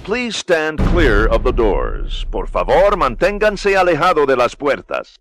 Please stand clear of the doors. Por favor, manténganse alejado de las puertas.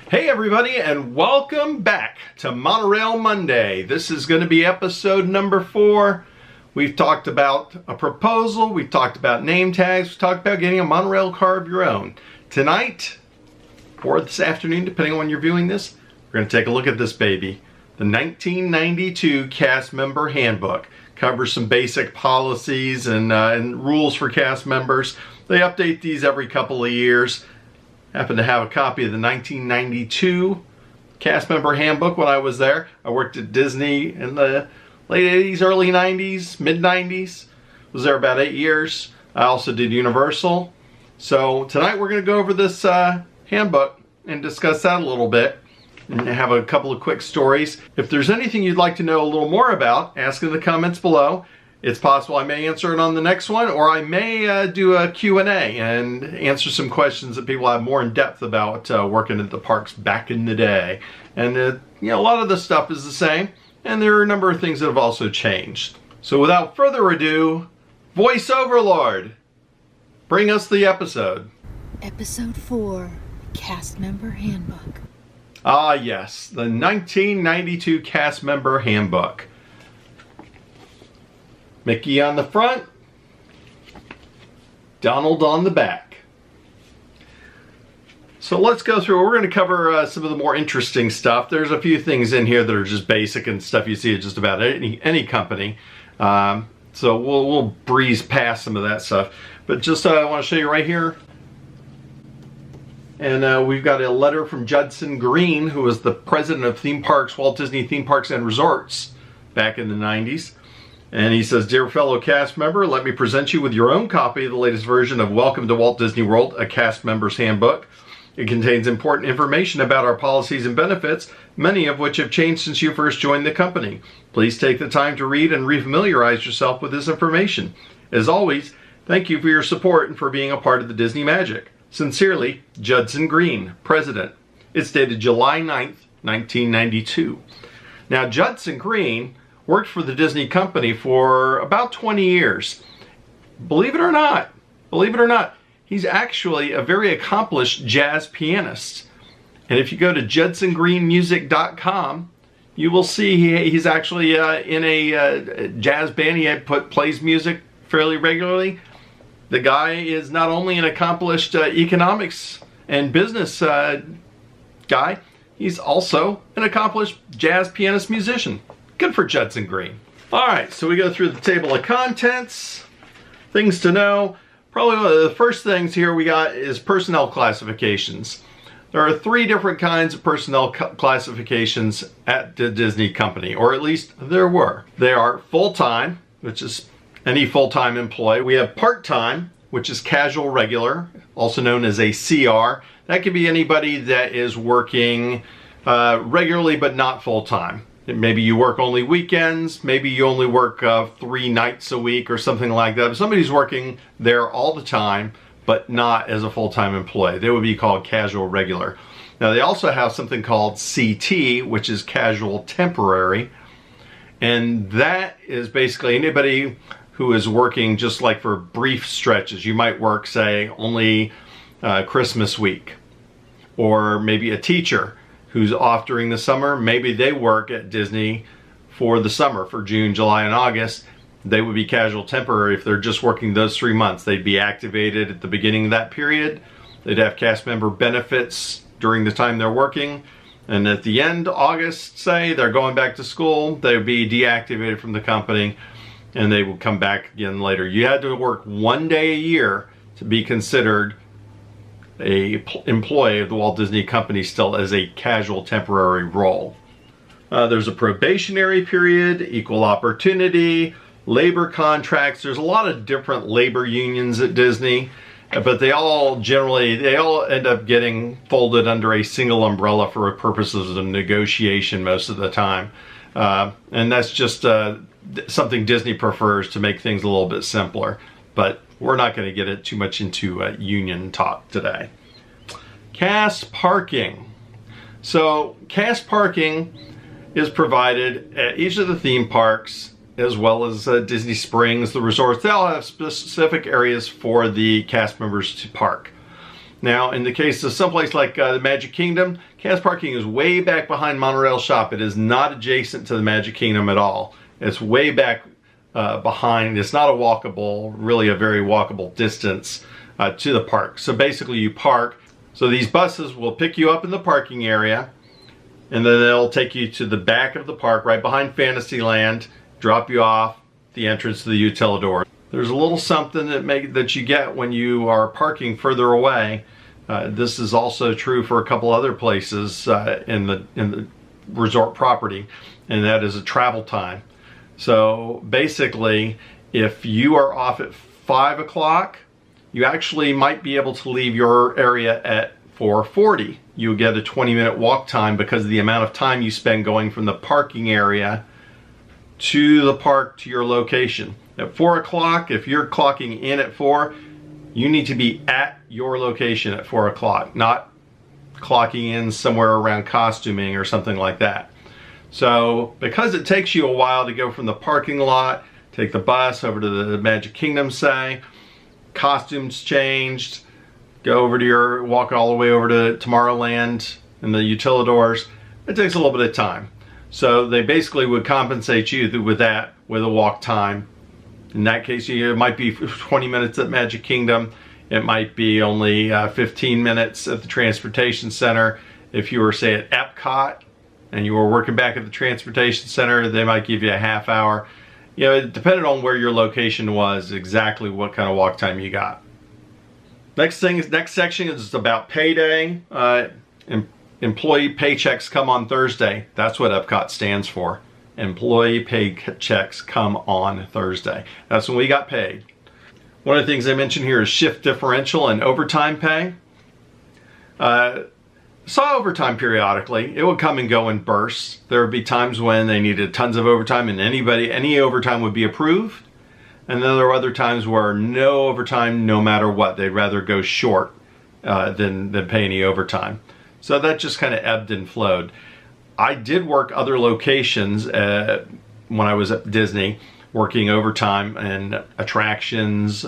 Hey everybody, and welcome back to Monorail Monday. This is going to be episode number 4. We've talked about a proposal, we've talked about name tags, we've talked about getting a monorail car of your own. Tonight, or this afternoon, depending on when you're viewing this, we're going to take a look at this baby. The 1992 Cast Member Handbook covers some basic policies and rules for cast members. They update these every couple of years. Happen to have a copy of the 1992 Cast Member Handbook when I was there. I worked at Disney in the late 80s, early 90s, mid 90s. Was there about 8 years. I also did Universal. So tonight we're going to go over this handbook and discuss that a little bit and have a couple of quick stories. If there's anything you'd like to know a little more about, ask in the comments below. It's possible I may answer it on the next one, or I may do a Q&A and answer some questions that people have more in depth about working at the parks back in the day. And a lot of the stuff is the same, and there are a number of things that have also changed. So without further ado, Voice Overlord, bring us the episode. Episode 4, Cast Member Handbook. Ah yes, the 1992 Cast Member Handbook. Mickey on the front, Donald on the back. So let's go through. We're going to cover some of the more interesting stuff. There's a few things in here that are just basic and stuff you see at just about any company. So we'll breeze past some of that stuff. But just I want to show you right here. And we've got a letter from Judson Green, who was the president of theme parks, Walt Disney Theme Parks and Resorts back in the 90s. And he says, "Dear fellow cast member, let me present you with your own copy of the latest version of Welcome to Walt Disney World, a Cast Member's Handbook. It contains important information about our policies and benefits, many of which have changed since you first joined the company. Please take the time to read and refamiliarize yourself with this information. As always, thank you for your support and for being a part of the Disney magic. Sincerely, Judson Green, President." It's dated July 9th, 1992. Now, Judson Green worked for the Disney company for about 20 years. Believe it or not, he's actually a very accomplished jazz pianist. And if you go to judsongreenmusic.com, you will see he's actually in a jazz band. He plays music fairly regularly. The guy is not only an accomplished economics and business guy, he's also an accomplished jazz pianist musician. Good for Judson Green. All right, so we go through the table of contents, things to know. Probably one of the first things here we got is personnel classifications. There are 3 different kinds of personnel classifications at the Disney company, or at least there were. They are full-time, which is any full-time employee. We have part-time, which is casual regular, also known as a CR. That could be anybody that is working regularly but not full-time. Maybe you work only weekends, maybe you only work 3 nights a week or something like that. But somebody's working there all the time, but not as a full-time employee. They would be called casual regular. Now they also have something called CT, which is casual temporary. And that is basically anybody who is working just like for brief stretches. You might work, say, only Christmas week. Or maybe a teacher who's off during the summer. Maybe they work at Disney for the summer, for June, July, and August. They would be casual temporary if they're just working those 3 months. They'd be activated at the beginning of that period. They'd have cast member benefits during the time they're working. And at the end, August, say, they're going back to school, they would be deactivated from the company and they would come back again later. You had to work 1 day a year to be considered a employee of the Walt Disney Company still as a casual temporary role. There's a probationary period, equal opportunity, labor contracts. There's a lot of different labor unions at Disney, but they all end up getting folded under a single umbrella for purposes of negotiation most of the time. And that's just something Disney prefers to make things a little bit simpler. But we're not going to get it too much into union talk today. Cast parking. So cast parking is provided at each of the theme parks as well as Disney Springs, the resorts, they all have specific areas for the cast members to park. Now, in the case of someplace like the Magic Kingdom, cast parking is way back behind Monorail Shop. It is not adjacent to the Magic Kingdom at all. It's way back behind. It's not a walkable, really a very walkable distance to the park. So basically you park. So these buses will pick you up in the parking area, and then they'll take you to the back of the park right behind Fantasyland, drop you off the entrance to the Utilidor. There's a little something that you get when you are parking further away. This is also true for a couple other places in the resort property, and that is a travel time. So basically, if you are off at 5 o'clock, you actually might be able to leave your area at 4:40. You get a 20-minute walk time because of the amount of time you spend going from the parking area to the park to your location. At 4 o'clock, if you're clocking in at 4, you need to be at your location at 4 o'clock, not clocking in somewhere around costuming or something like that. So because it takes you a while to go from the parking lot, take the bus over to the Magic Kingdom, say, costumes changed, go over to walk all the way over to Tomorrowland and the Utilidors, it takes a little bit of time. So they basically would compensate you with that, with a walk time. In that case, it might be 20 minutes at Magic Kingdom. It might be only 15 minutes at the Transportation Center. If you were, say, at Epcot and you were working back at the Transportation Center, they might give you a half hour. You know, depending on where your location was, exactly what kind of walk time you got. Next section is about payday. Employee paychecks come on Thursday. That's what Epcot stands for. Employee paychecks come on Thursday. That's when we got paid. One of the things I mentioned here is shift differential and overtime pay. Saw overtime periodically. It would come and go in bursts. There would be times when they needed tons of overtime and any overtime would be approved. And then there were other times where no overtime no matter what. They'd rather go short than pay any overtime. So that just kind of ebbed and flowed. I did work other locations when I was at Disney, working overtime and attractions,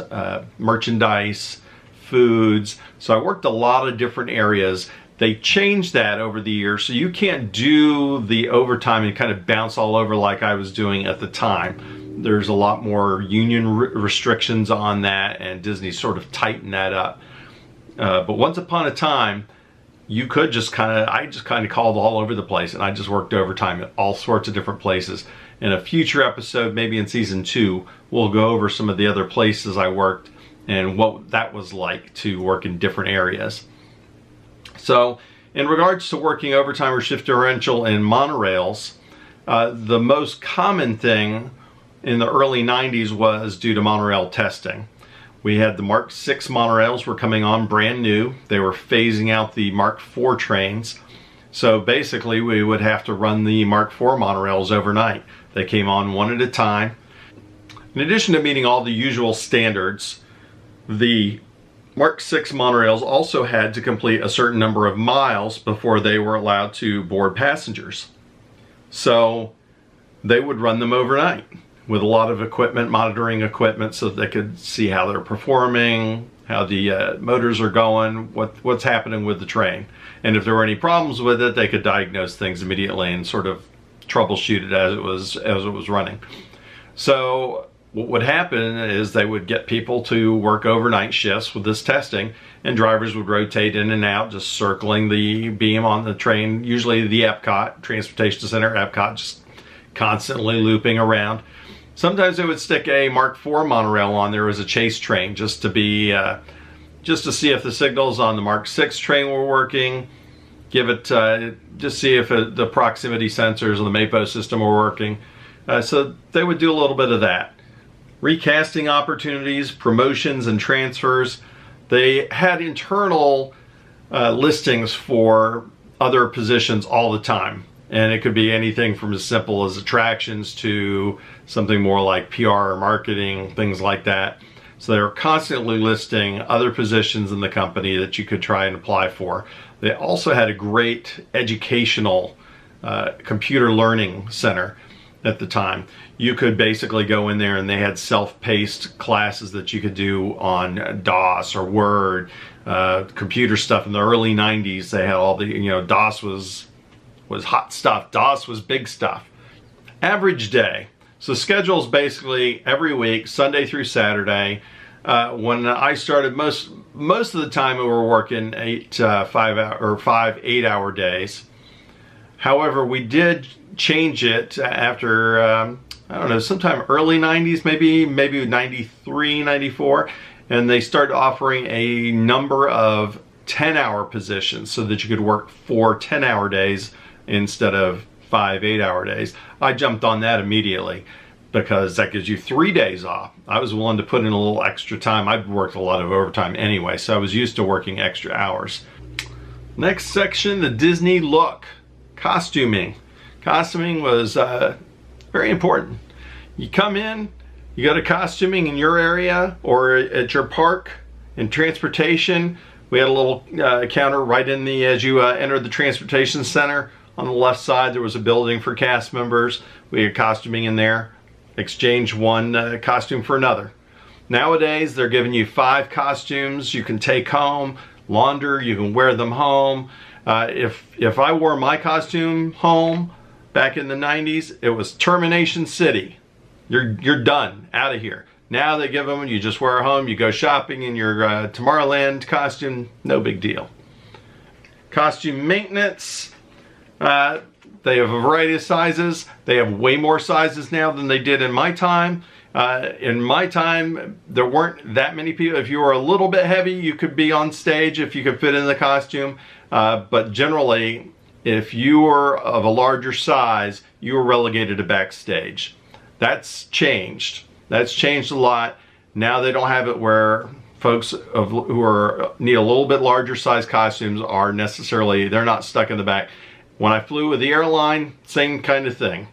merchandise, foods. So I worked a lot of different areas. They changed that over the years, so you can't do the overtime and kind of bounce all over like I was doing at the time. There's a lot more union restrictions on that, and Disney sort of tightened that up. But once upon a time, you could I just kind of called all over the place, and I just worked overtime at all sorts of different places. In a future episode, maybe in season 2, we'll go over some of the other places I worked and what that was like to work in different areas. So in regards to working overtime or shift differential in monorails, the most common thing in the early 90s was due to monorail testing. We had the Mark 6 monorails were coming on brand new. They were phasing out the Mark 4 trains. So basically we would have to run the Mark 4 monorails overnight. They came on one at a time. In addition to meeting all the usual standards, the Mark 6 monorails also had to complete a certain number of miles before they were allowed to board passengers. So they would run them overnight with a lot of equipment, monitoring equipment, so that they could see how they're performing, how the motors are going, what's happening with the train. And if there were any problems with it, they could diagnose things immediately and sort of troubleshoot it as it was running. So what would happen is they would get people to work overnight shifts with this testing, and drivers would rotate in and out, just circling the beam on the train, usually the Epcot, Transportation Center, Epcot, just constantly looping around. Sometimes they would stick a Mark IV monorail on there as a chase train, just to see if the signals on the Mark VI train were working, just see if the proximity sensors on the MAPO system were working. So they would do a little bit of that. Recasting opportunities, promotions, and transfers. They had internal listings for other positions all the time. And it could be anything from as simple as attractions to something more like PR or marketing, things like that. So they were constantly listing other positions in the company that you could try and apply for. They also had a great educational computer learning center. at the time. You could basically go in there and they had self-paced classes that you could do on DOS or Word, computer stuff. In the early 90s, they had all the, DOS was hot stuff. DOS was big stuff. Average day. So schedule's basically every week, Sunday through Saturday. When I started, most of the time we were working 5 8-hour days. However, we did change it after, I don't know, sometime early 90s, maybe 93, 94. And they started offering a number of 10-hour positions so that you could work 4 10-hour days instead of 5 8-hour days. I jumped on that immediately because that gives you 3 days off. I was willing to put in a little extra time. I've worked a lot of overtime anyway, so I was used to working extra hours. Next section, the Disney look. Costuming. Costuming was very important. You come in, you go to costuming in your area or at your park. In transportation, we had a little counter right in the, as you enter the transportation center. On the left side, there was a building for cast members. We had costuming in there. Exchange one costume for another. Nowadays, they're giving you 5 costumes you can take home, launder, you can wear them home. If I wore my costume home back in the 90s, it was Termination City. You're done, out of here. Now they give them, you just wear it home, you go shopping in your Tomorrowland costume, no big deal. Costume maintenance. They have a variety of sizes. They have way more sizes now than they did in my time. In my time, there weren't that many people. If you were a little bit heavy, you could be on stage if you could fit in the costume. But generally, if you were of a larger size, you were relegated to backstage. That's changed. That's changed a lot. Now they don't have it where folks who need a little bit larger size costumes are necessarily, they're not stuck in the back. When I flew with the airline, same kind of thing.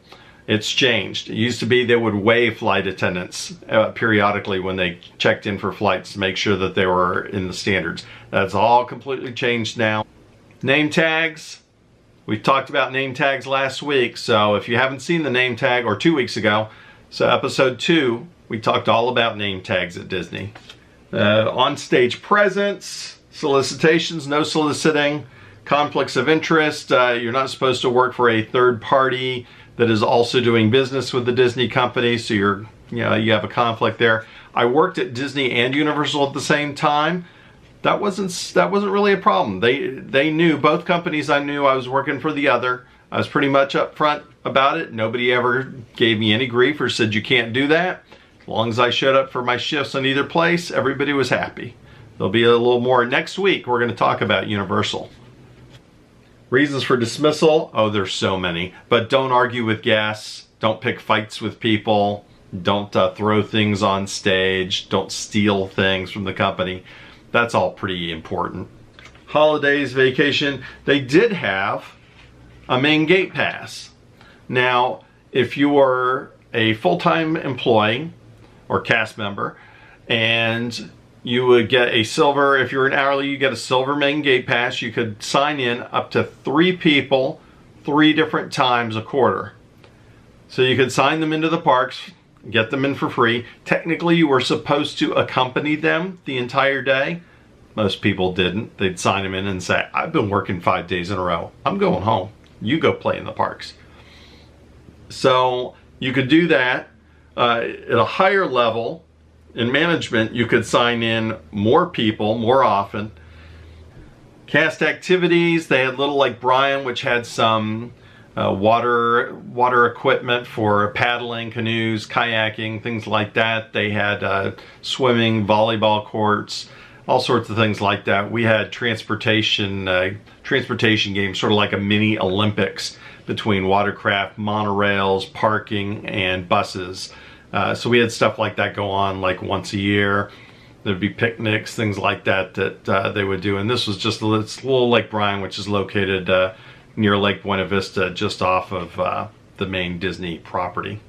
It's changed. It used to be they would weigh flight attendants periodically when they checked in for flights to make sure that they were in the standards. That's all completely changed now. Name tags. We talked about name tags last week, so if you haven't seen the name tag, or 2 weeks ago, so episode 2, we talked all about name tags at Disney. On-stage presence, solicitations, no soliciting. Conflicts of interest, you're not supposed to work for a third party that is also doing business with the Disney company, so you have a conflict there. I worked at Disney and Universal at the same time. That wasn't really a problem. They knew, both companies, I knew I was working for the other. I was pretty much upfront about it. Nobody ever gave me any grief or said you can't do that. As long as I showed up for my shifts in either place, everybody was happy. There'll be a little more next week. We're going to talk about Universal. Reasons for dismissal, oh, there's so many. But don't argue with guests. Don't pick fights with people. Don't throw things on stage. Don't steal things from the company. That's all pretty important. Holidays, vacation. They did have a main gate pass. Now, if you were a full-time employee or cast member, and you would get a silver, if you're an hourly, you get a silver main gate pass. You could sign in up to 3 people, 3 different times a quarter. So you could sign them into the parks, get them in for free. Technically, you were supposed to accompany them the entire day. Most people didn't. They'd sign them in and say, I've been working 5 days in a row. I'm going home. You go play in the parks. So you could do that at a higher level. In management, you could sign in more people more often. Cast activities, they had Little Lake Bryan, which had some water equipment for paddling, canoes, kayaking, things like that. They had swimming, volleyball courts, all sorts of things like that. We had transportation games, sort of like a mini Olympics between watercraft, monorails, parking, and buses. So we had stuff like that go on like once a year. There'd be picnics, things like that they would do. And this was just Little Lake Bryan, which is located near Lake Buena Vista, just off of the main Disney property.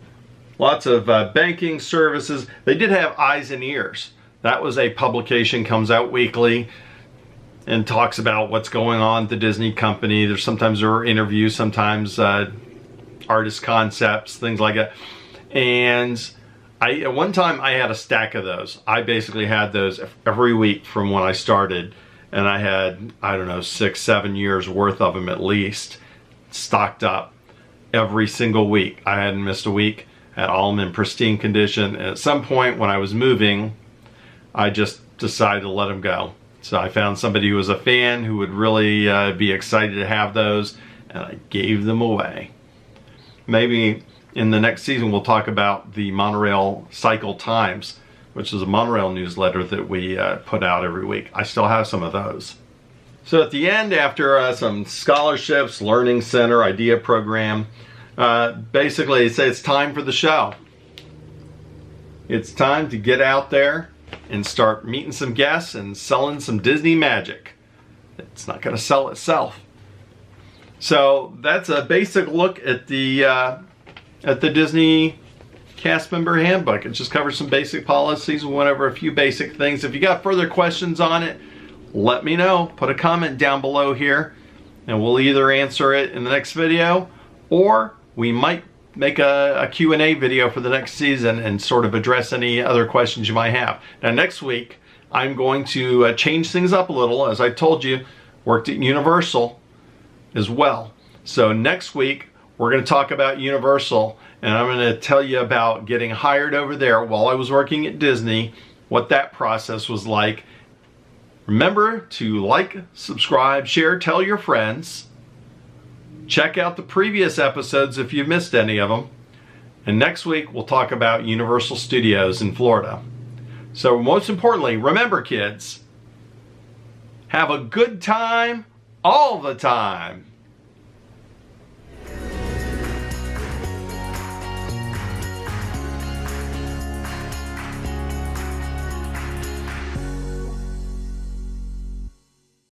Lots of banking services. They did have Eyes and Ears. That was a publication, comes out weekly and talks about what's going on at the Disney company. Sometimes there are interviews, sometimes artist concepts, things like that. And at one time I had a stack of those. I basically had those every week from when I started, and I had, I don't know, 6-7 years worth of them at least, stocked up every single week. I hadn't missed a week, had all of them in pristine condition. And at some point when I was moving, I just decided to let them go. So I found somebody who was a fan who would really be excited to have those, and I gave them away. Maybe in the next season we'll talk about the Monorail Cycle Times, which is a monorail newsletter that we put out every week. I still have some of those. So at the end, after some scholarships, learning center, idea program, basically they say it's time for the show. It's time to get out there and start meeting some guests and selling some Disney magic. It's not going to sell itself. So that's a basic look at the Disney Cast Member Handbook. It just covers some basic policies. We went over a few basic things. If you got further questions on it, let me know. Put a comment down below here, and we'll either answer it in the next video, or we might make a Q&A video for the next season and sort of address any other questions you might have. Now next week, I'm going to change things up a little. As I told you, worked at Universal as well. So next week, we're going to talk about Universal, and I'm going to tell you about getting hired over there while I was working at Disney, what that process was like. Remember to like, subscribe, share, tell your friends. Check out the previous episodes if you missed any of them. And next week, we'll talk about Universal Studios in Florida. So most importantly, remember kids, have a good time all the time.